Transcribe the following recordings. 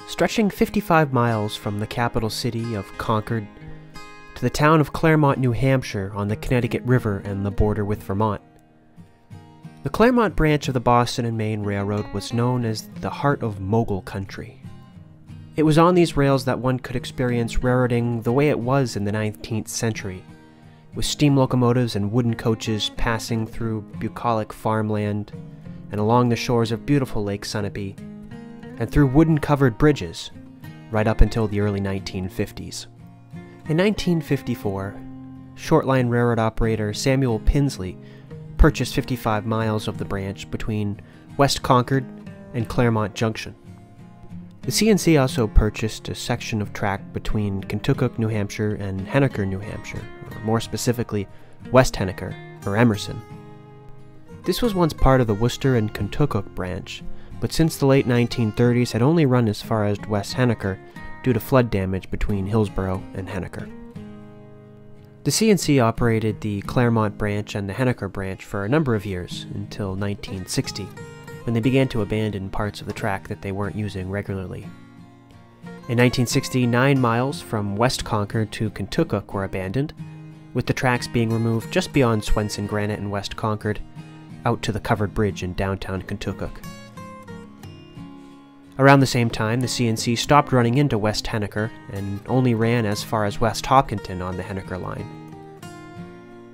Stretching 55 miles from the capital city of Concord to the town of Claremont, New Hampshire on the Connecticut River and the border with Vermont. The Claremont branch of the Boston and Maine Railroad was known as the heart of mogul country. It was on these rails that one could experience railroading the way it was in the 19th century, with steam locomotives and wooden coaches passing through bucolic farmland and along the shores of beautiful Lake Sunapee, and through wooden-covered bridges, right up until the early 1950s. In 1954, short-line railroad operator Samuel Pinsley purchased 55 miles of the branch between West Concord and Claremont Junction. The CNC also purchased a section of track between Contoocook, New Hampshire and Henniker, New Hampshire, or more specifically, West Henniker, or Emerson. This was once part of the Worcester and Contoocook branch, but since the late 1930s had only run as far as West Henniker due to flood damage between Hillsborough and Henniker. The CNC operated the Claremont branch and the Henniker branch for a number of years, until 1960, when they began to abandon parts of the track that they weren't using regularly. In 1960, 9 miles from West Concord to Contoocook were abandoned, with the tracks being removed just beyond Swenson Granite in West Concord, out to the covered bridge in downtown Contoocook. Around the same time, the CNC stopped running into West Henniker and only ran as far as West Hopkinton on the Henniker line.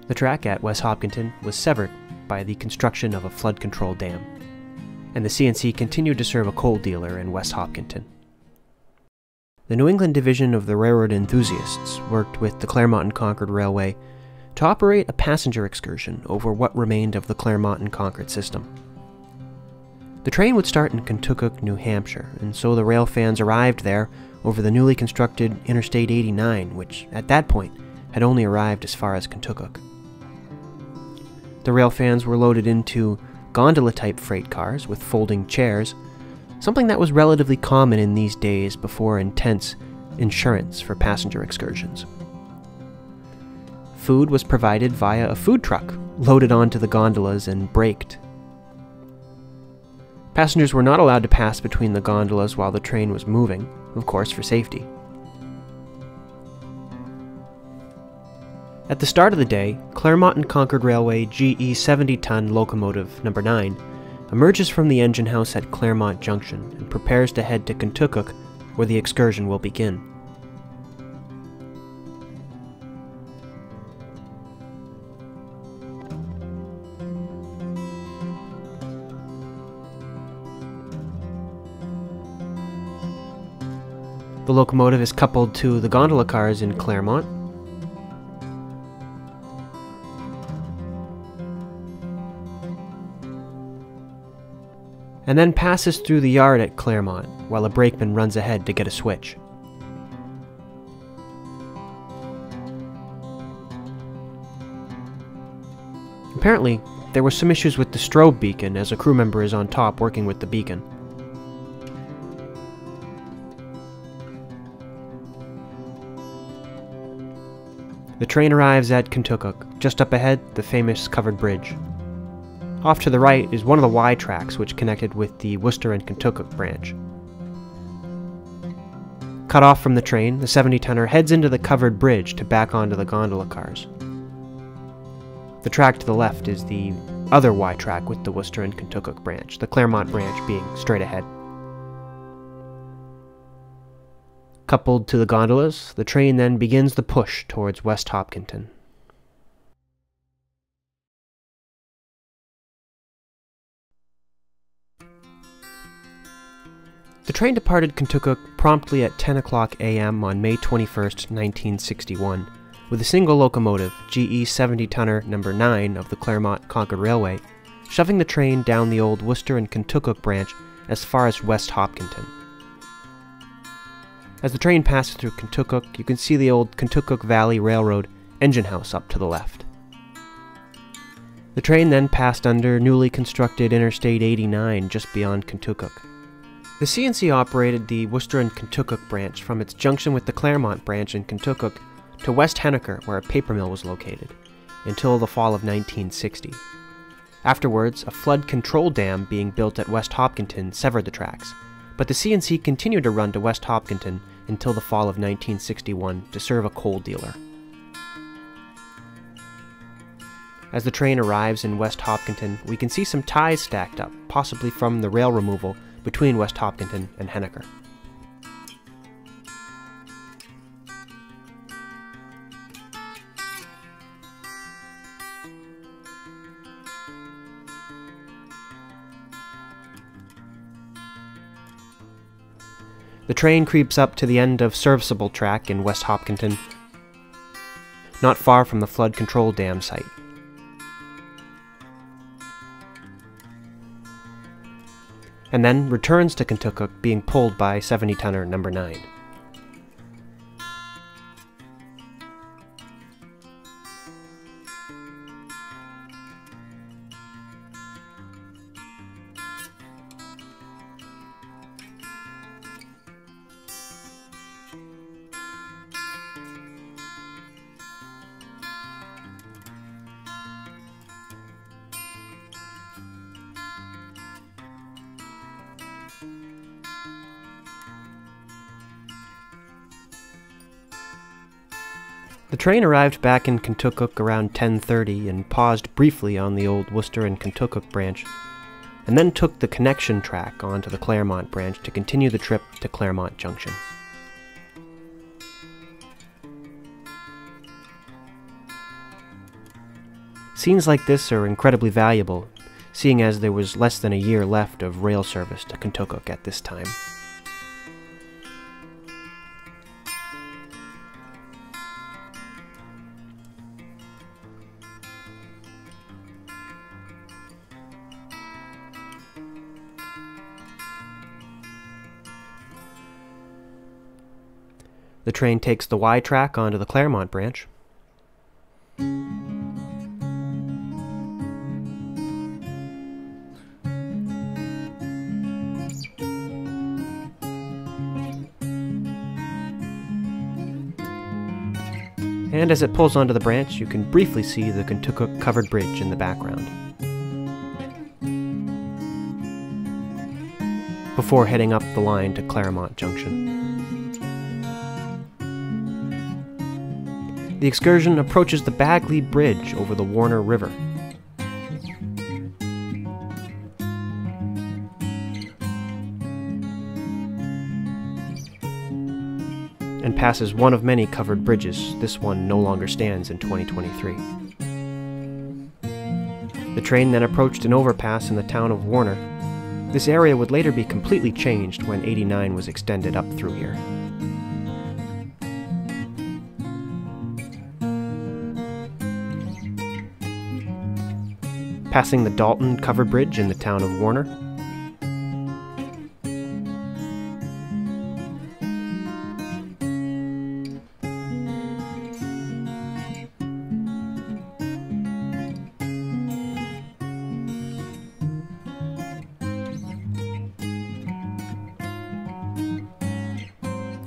The track at West Hopkinton was severed by the construction of a flood control dam, and the CNC continued to serve a coal dealer in West Hopkinton. The New England division of the railroad enthusiasts worked with the Claremont Concord Railway to operate a passenger excursion over what remained of the Claremont Concord system. The train would start in Contoocook, New Hampshire, and so the railfans arrived there over the newly constructed Interstate 89, which, at that point, had only arrived as far as Contoocook. The railfans were loaded into gondola-type freight cars with folding chairs, something that was relatively common in these days before intense insurance for passenger excursions. Food was provided via a food truck, loaded onto the gondolas and braked. Passengers were not allowed to pass between the gondolas while the train was moving, of course for safety. At the start of the day, Claremont Concord Railway GE 70-ton locomotive No. 9 emerges from the engine house at Claremont Junction and prepares to head to Contoocook, where the excursion will begin. The locomotive is coupled to the gondola cars in Claremont, and then passes through the yard at Claremont while a brakeman runs ahead to get a switch. Apparently, there were some issues with the strobe beacon as a crew member is on top working with the beacon. The train arrives at Contoocook, just up ahead, the famous covered bridge. Off to the right is one of the Y tracks which connected with the Worcester and Contoocook branch. Cut off from the train, the 70-tonner heads into the covered bridge to back onto the gondola cars. The track to the left is the other Y track with the Worcester and Contoocook branch, the Claremont branch being straight ahead. Coupled to the gondolas, the train then begins the push towards West Hopkinton. The train departed Contoocook promptly at 10 o'clock a.m. on May 21, 1961, with a single locomotive, GE 70-tonner No. 9 of the Claremont Concord Railway, shoving the train down the old Worcester and Contoocook branch as far as West Hopkinton. As the train passes through Contoocook, you can see the old Contoocook Valley Railroad engine house up to the left. The train then passed under newly constructed Interstate 89 just beyond Contoocook. The CNC operated the Worcester and Contoocook branch from its junction with the Claremont branch in Contoocook to West Henniker, where a paper mill was located, until the fall of 1960. Afterwards, a flood control dam being built at West Hopkinton severed the tracks, but the C&C continued to run to West Hopkinton until the fall of 1961 to serve a coal dealer. As the train arrives in West Hopkinton, we can see some ties stacked up, possibly from the rail removal between West Hopkinton and Henniker. The train creeps up to the end of serviceable track in West Hopkinton, not far from the flood control dam site. And then returns to Contoocook, being pulled by 70-tonner number 9. The train arrived back in Contoocook around 10:30 and paused briefly on the old Worcester and Contoocook branch, and then took the connection track onto the Claremont branch to continue the trip to Claremont Junction. Scenes like this are incredibly valuable, seeing as there was less than a year left of rail service to Contoocook at this time. The train takes the Y track onto the Claremont branch. And as it pulls onto the branch, you can briefly see the Contoocook covered bridge in the background, before heading up the line to Claremont Junction. The excursion approaches the Bagley Bridge over the Warner River. And passes one of many covered bridges. This one no longer stands in 2023. The train then approached an overpass in the town of Warner. This area would later be completely changed when 89 was extended up through here. Passing the Dalton covered bridge in the town of Warner.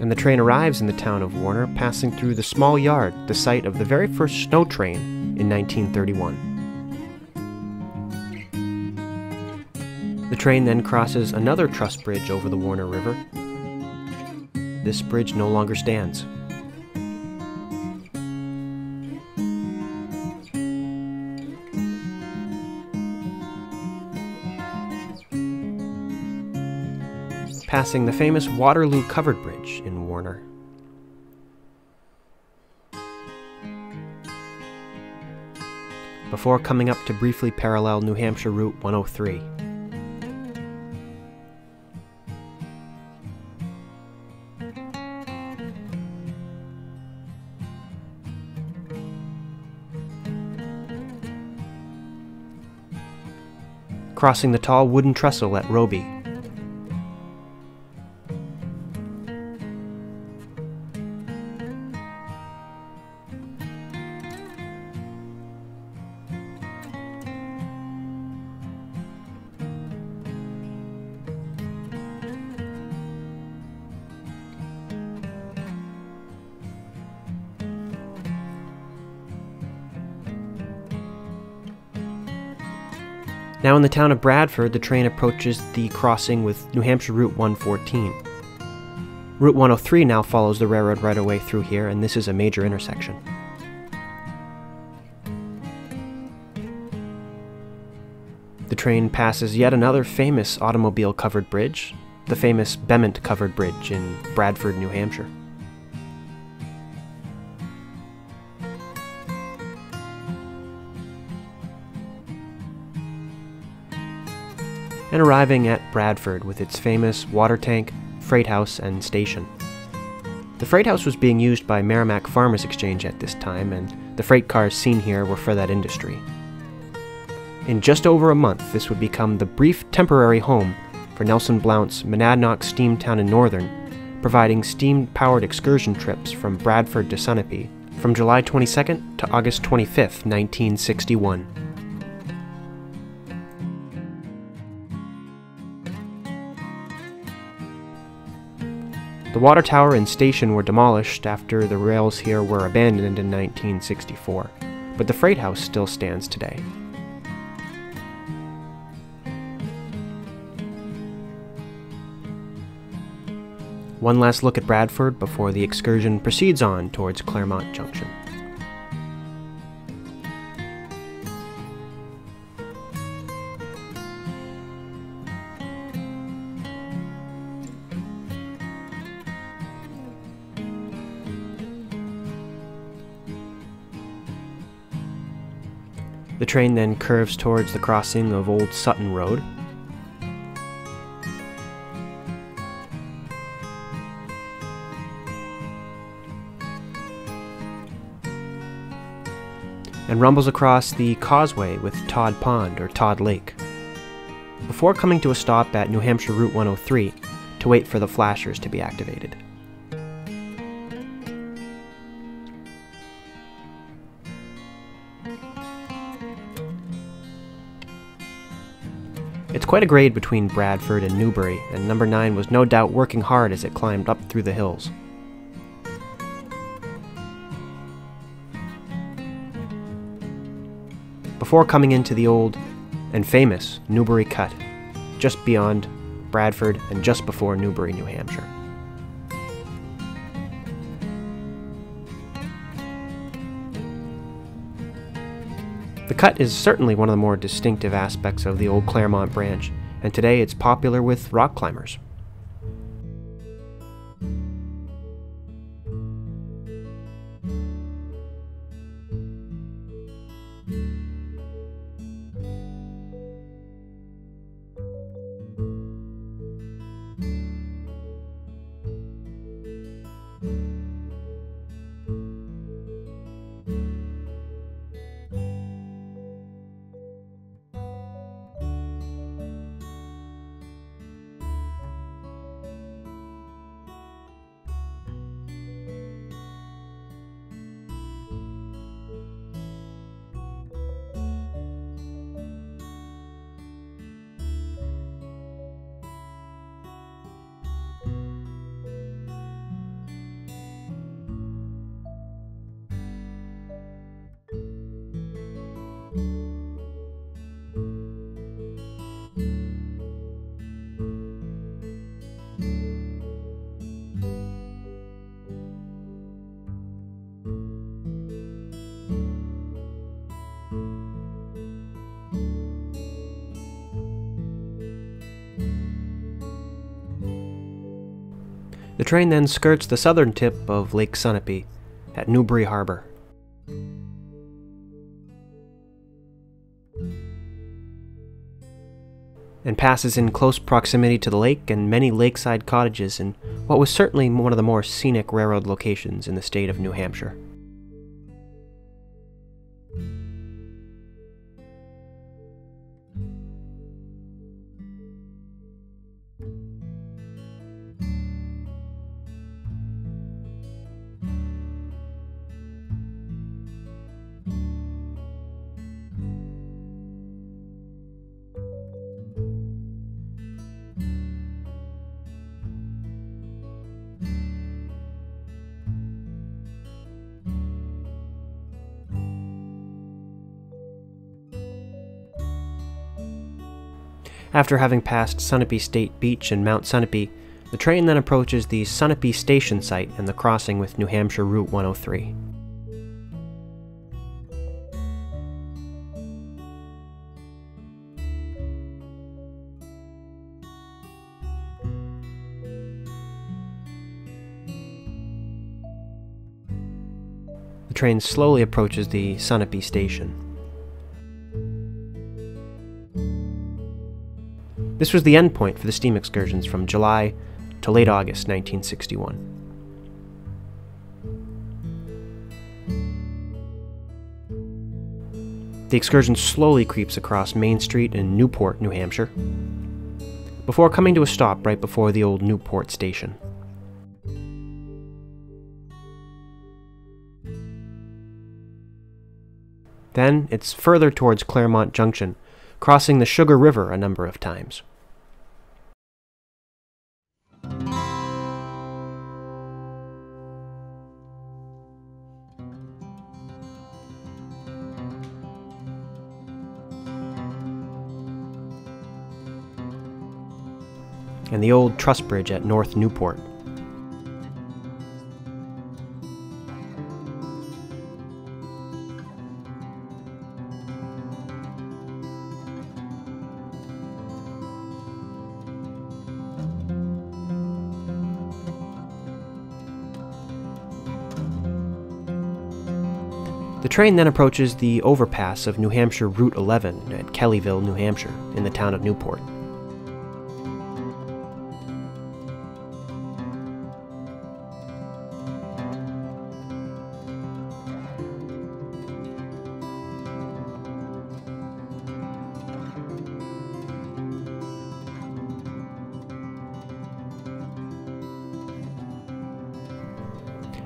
And the train arrives in the town of Warner, passing through the small yard, the site of the very first snow train in 1931. The train then crosses another truss bridge over the Warner River. This bridge no longer stands. Passing the famous Waterloo Covered Bridge in Warner. Before coming up to briefly parallel New Hampshire Route 103. Crossing the tall wooden trestle at Roby. Now in the town of Bradford, the train approaches the crossing with New Hampshire Route 114. Route 103 now follows the railroad right away through here, and this is a major intersection. The train passes yet another famous automobile-covered bridge, the famous Bement Covered Bridge in Bradford, New Hampshire. And arriving at Bradford with its famous water tank, freight house, and station. The freight house was being used by Merrimack Farmers Exchange at this time, and the freight cars seen here were for that industry. In just over a month, this would become the brief temporary home for Nelson Blount's Monadnock Steamtown in Northern, providing steam-powered excursion trips from Bradford to Sunapee from July 22nd to August 25th, 1961. The water tower and station were demolished after the rails here were abandoned in 1964, but the freight house still stands today. One last look at Bradford before the excursion proceeds on towards Claremont Junction. The train then curves towards the crossing of Old Sutton Road. And rumbles across the causeway with Todd Pond or Todd Lake, before coming to a stop at New Hampshire Route 103 to wait for the flashers to be activated. It's quite a grade between Bradford and Newbury, and number 9 was no doubt working hard as it climbed up through the hills. Before coming into the old and famous Newbury Cut, just beyond Bradford and just before Newbury, New Hampshire. The cut is certainly one of the more distinctive aspects of the old Claremont Branch, and today it's popular with rock climbers. The train then skirts the southern tip of Lake Sunapee at Newbury Harbor. And passes in close proximity to the lake and many lakeside cottages in what was certainly one of the more scenic railroad locations in the state of New Hampshire. After having passed Sunapee State Beach and Mount Sunapee, the train then approaches the Sunapee Station site and the crossing with New Hampshire Route 103. The train slowly approaches the Sunapee Station. This was the end point for the steam excursions from July to late August 1961. The excursion slowly creeps across Main Street in Newport, New Hampshire, before coming to a stop right before the old Newport station. Then it's further towards Claremont Junction, crossing the Sugar River a number of times. And the old truss bridge at North Newport. The train then approaches the overpass of New Hampshire Route 11 at Kellyville, New Hampshire, in the town of Newport.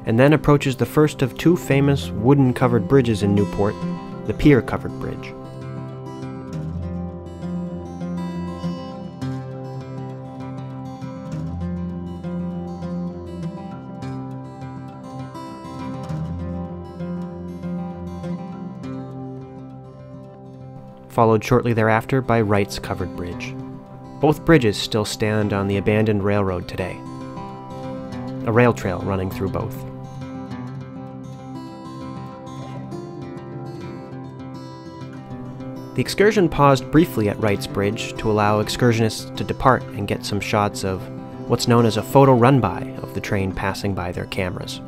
And then approaches the first of two famous wooden-covered bridges in Newport, the pier-covered bridge. Followed shortly thereafter by Wright's covered bridge. Both bridges still stand on the abandoned railroad today. A rail trail running through both. The excursion paused briefly at Wright's Bridge to allow excursionists to depart and get some shots of what's known as a photo run-by of the train passing by their cameras.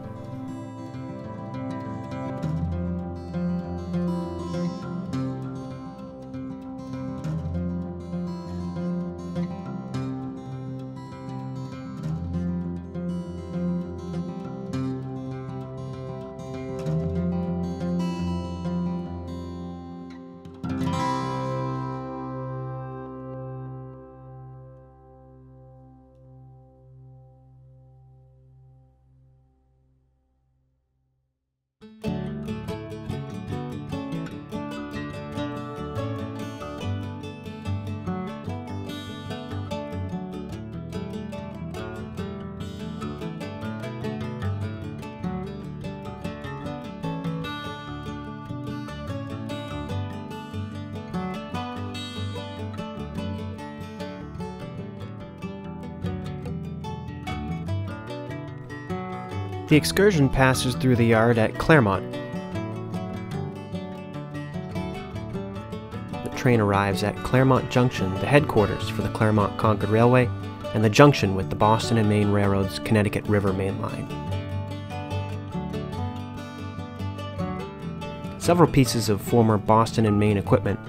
The excursion passes through the yard at Claremont. The train arrives at Claremont Junction, the headquarters for the Claremont Concord Railway, and the junction with the Boston and Maine Railroad's Connecticut River Main Line. Several pieces of former Boston and Maine equipment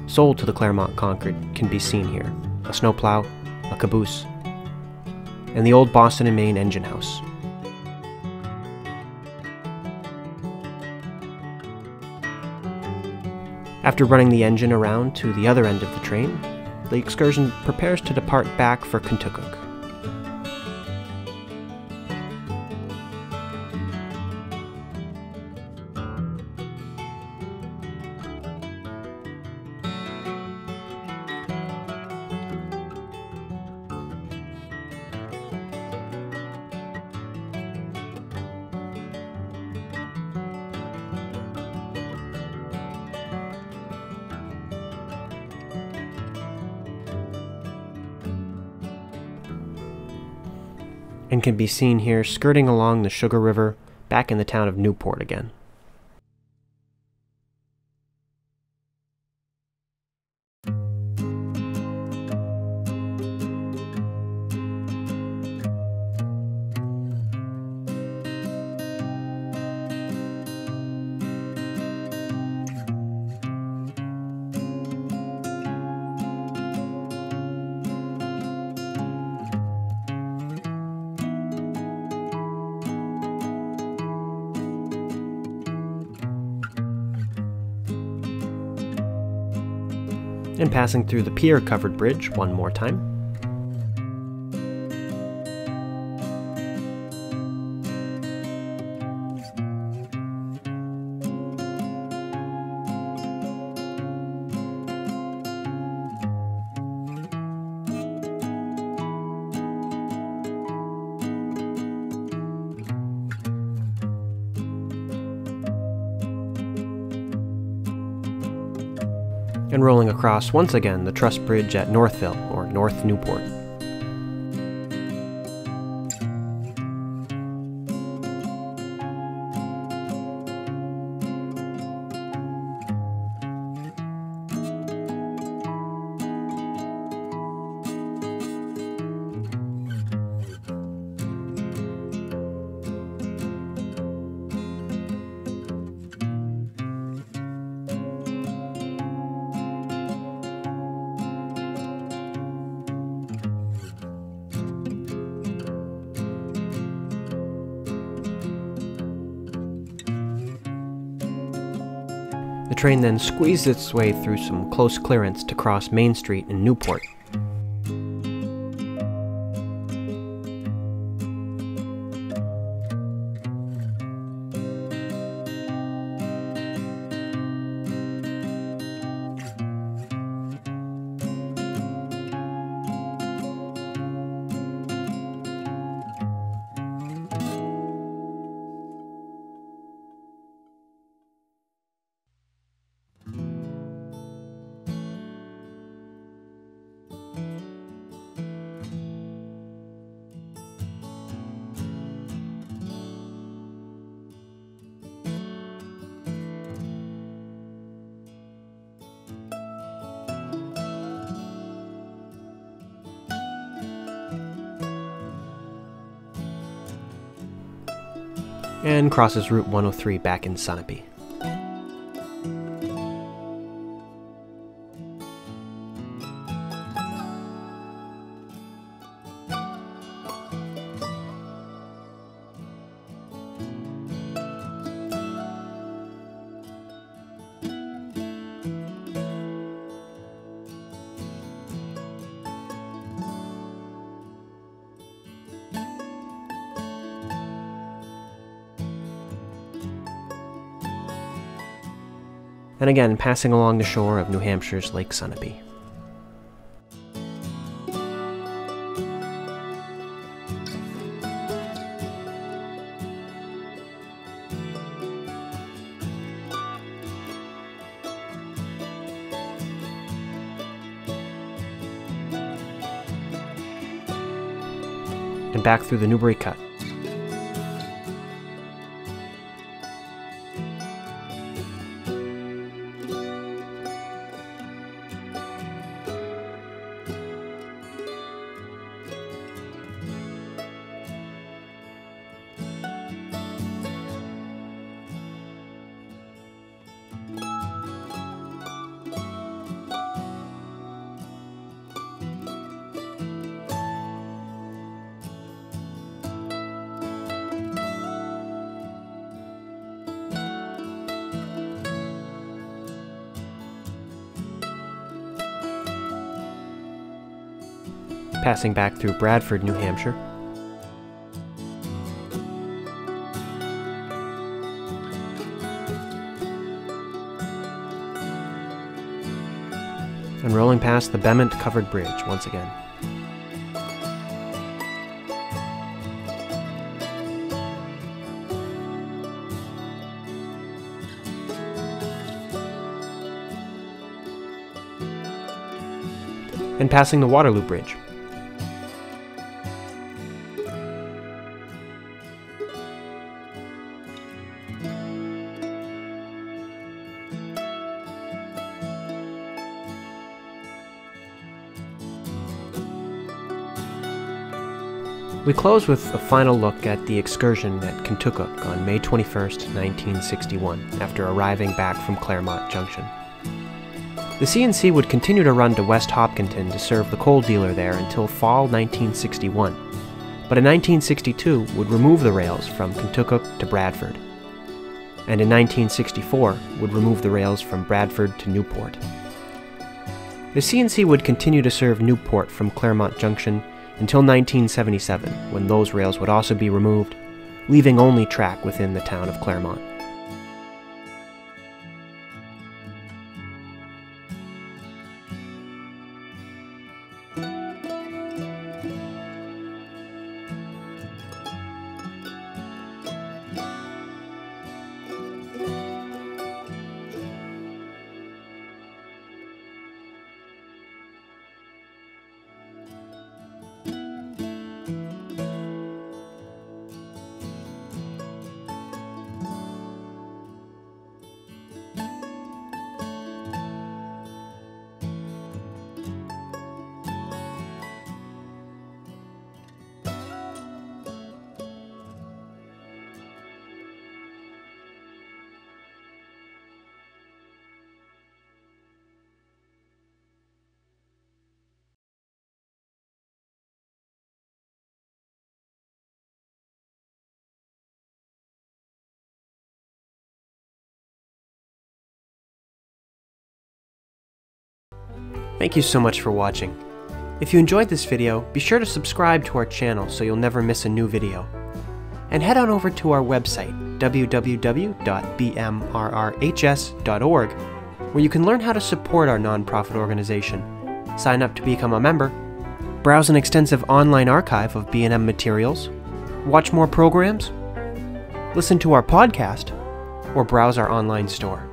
sold to the Claremont Concord can be seen here: a snowplow, a caboose, and the old Boston and Maine engine house. After running the engine around to the other end of the train, the excursion prepares to depart back for Contoocook. and can be seen here skirting along the Sugar River back in the town of Newport again. And passing through the pier-covered bridge one more time. And rolling across once again the truss bridge at Northville, or North Newport. The train then squeezed its way through some close clearance to cross Main Street in Newport. And crosses Route 103 back in Sunapee. And again passing along the shore of New Hampshire's Lake Sunapee. And back through the Newbury Cut. Passing back through Bradford, New Hampshire. And rolling past the Bement Covered Bridge once again. And passing the Waterloo Bridge. We close with a final look at the excursion at Contoocook on May 21st, 1961, after arriving back from Claremont Junction. The C&C would continue to run to West Hopkinton to serve the coal dealer there until fall 1961, but in 1962 would remove the rails from Contoocook to Bradford, and in 1964 would remove the rails from Bradford to Newport. The C&C would continue to serve Newport from Claremont Junction until 1977, when those rails would also be removed, leaving only track within the town of Claremont. Thank you so much for watching. If you enjoyed this video, be sure to subscribe to our channel so you'll never miss a new video. And head on over to our website, www.bmrrhs.org, where you can learn how to support our nonprofit organization, sign up to become a member, browse an extensive online archive of B&M materials, watch more programs, listen to our podcast, or browse our online store.